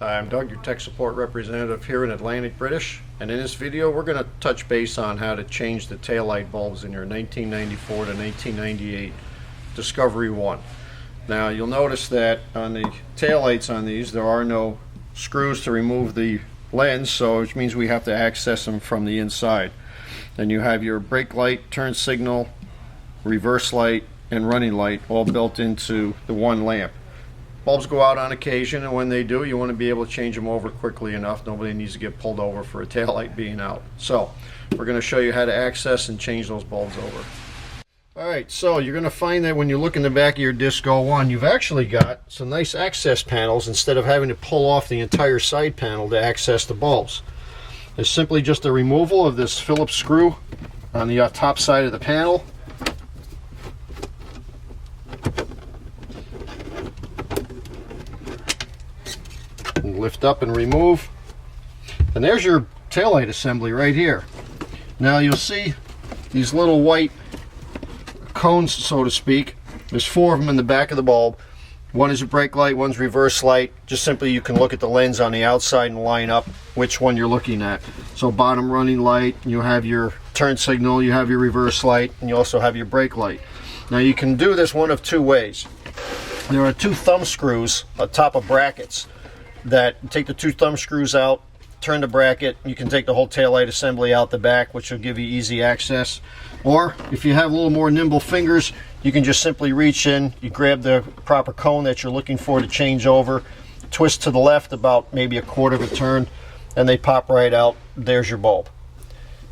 I'm Doug, your tech support representative here in Atlantic British, and in this video we're going to touch base on how to change the taillight bulbs in your 1994 to 1998 Discovery 1. Now you'll notice that on the taillights on these there are no screws to remove the lens, so which means we have to access them from the inside. Then you have your brake light, turn signal, reverse light, and running light all built into the one lamp. Bulbs go out on occasion, and when they do, you want to be able to change them over quickly enough. Nobody needs to get pulled over for a taillight being out. So we're going to show you how to access and change those bulbs over. Alright, so you're going to find that when you look in the back of your Disco 1, you've actually got some nice access panels instead of having to pull off the entire side panel to access the bulbs. It's simply just a removal of this Phillips screw on the top side of the panel. And lift up and remove, and there's your taillight assembly right here. Now you'll see these little white cones, so to speak. There's 4 of them in the back of the bulb. One is a brake light, one's reverse light. Just simply you can look at the lens on the outside and line up which one you're looking at. So bottom running light, you have your turn signal, you have your reverse light, and you also have your brake light. Now you can do this one of 2 ways. There are 2 thumb screws on top of brackets that take the 2 thumb screws out, turn the bracket. You can take the whole taillight assembly out the back, which will give you easy access. Or if you have a little more nimble fingers, you can just simply reach in, you grab the proper cone that you're looking for to change over, twist to the left about maybe a 1/4 of a turn, and they pop right out. There's your bulb.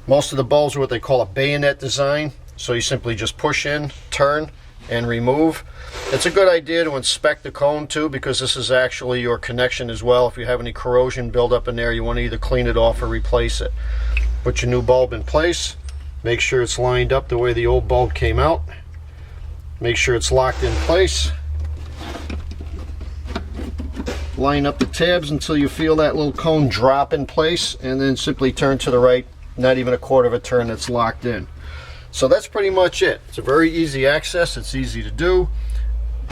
Most of the bulbs are what they call a bayonet design, so you simply just push in, turn, and remove. It's a good idea to inspect the cone too, because this is actually your connection as well. If you have any corrosion buildup in there, you want to either clean it off or replace it. Put your new bulb in place. Make sure it's lined up the way the old bulb came out. Make sure it's locked in place. Line up the tabs until you feel that little cone drop in place, and then simply turn to the right. Not even a 1/4 of a turn, that's locked in. So that's pretty much it. It's a very easy access, it's easy to do,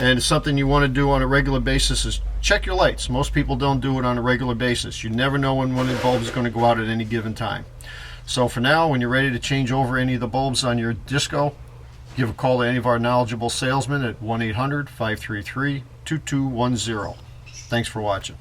and it's something you want to do on a regular basis is check your lights. Most people don't do it on a regular basis. You never know when one of the bulbs is going to go out at any given time. So for now, when you're ready to change over any of the bulbs on your Disco, give a call to any of our knowledgeable salesmen at 1-800-533-2210. Thanks for watching.